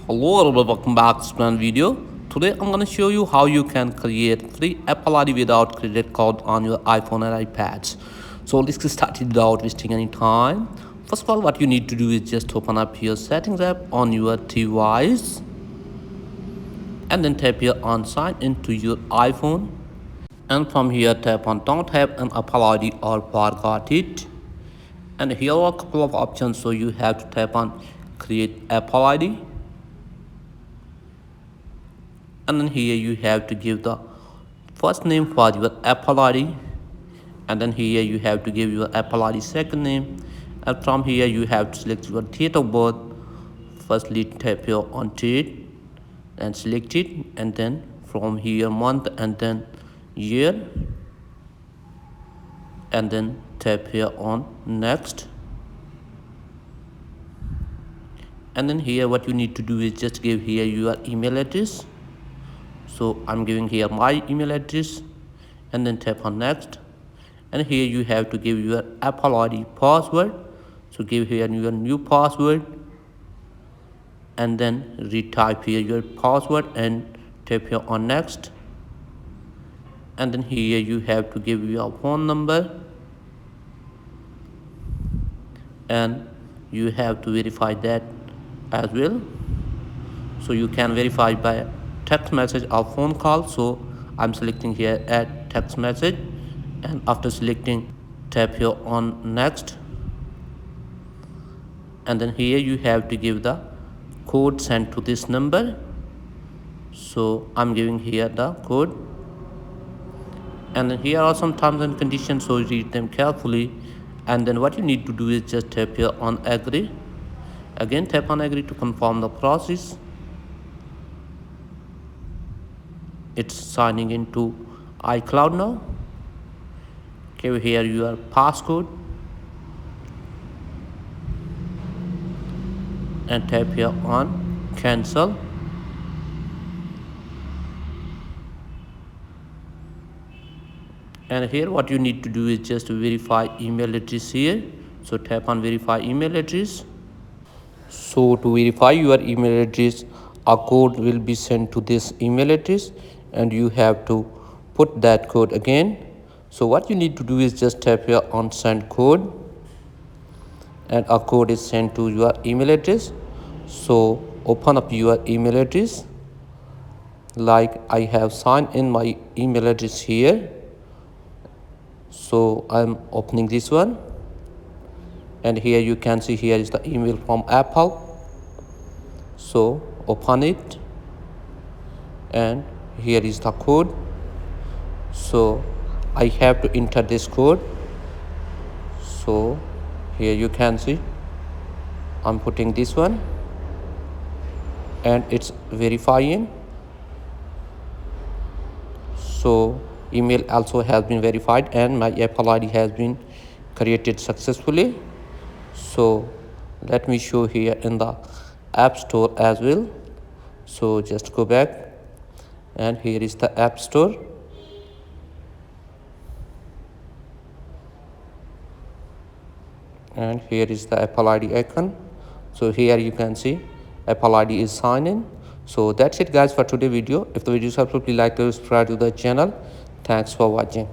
Hello everyone, welcome back to another video. Today I'm going to show you how you can create free Apple ID without credit card on your iPhone and iPads. So let's get started without wasting any time. First of all, what you need to do is just open up your settings app on your device and then tap here on sign into your iPhone. And from here tap on don't have an Apple ID or forgot it. And here are a couple of options, so you have to tap on create Apple ID. And then here you have to give the first name for your Apple ID, and then here you have to give your Apple ID second name, and from here you have to select your date of birth. Firstly tap here on date and select it, and then from here month and then year, and then tap here on next. And then here what you need to do is just give here your email address. So I'm giving here my email address, and then tap on next. And here you have to give your Apple ID password. So give here your new password, and then retype here your password and tap here on next. And then here you have to give your phone number, and you have to verify that as well. So you can verify by text message or phone call. So I'm selecting here add text message, and after selecting tap here on next. And then here you have to give the code sent to this number. So I'm giving here the code, and then here are some terms and conditions, so read them carefully. And then what you need to do is just tap here on agree. Again tap on agree to confirm the process. It's signing into iCloud now. Give here your passcode and tap here on cancel. And here what you need to do is just verify email address here. So tap on verify email address. So to verify your email address, a code will be sent to this email address, and you have to put that code again. So what you need to do is just tap here on send code, and a code is sent to your email address. So open up your email address. Like I have signed in my email address here, so I'm opening this one, and here you can see here is the email from Apple. So open it, and here is the code. So I have to enter this code. So here you can see I'm putting this one, and it's verifying. So email also has been verified, and my Apple ID has been created successfully. So let me show here in the App Store as well. So just go back, and here is the App Store. And here is the Apple ID icon. So here you can see Apple ID is signed in. So that's it guys for today's video. If the video is helpful, please like to subscribe to the channel. Thanks for watching.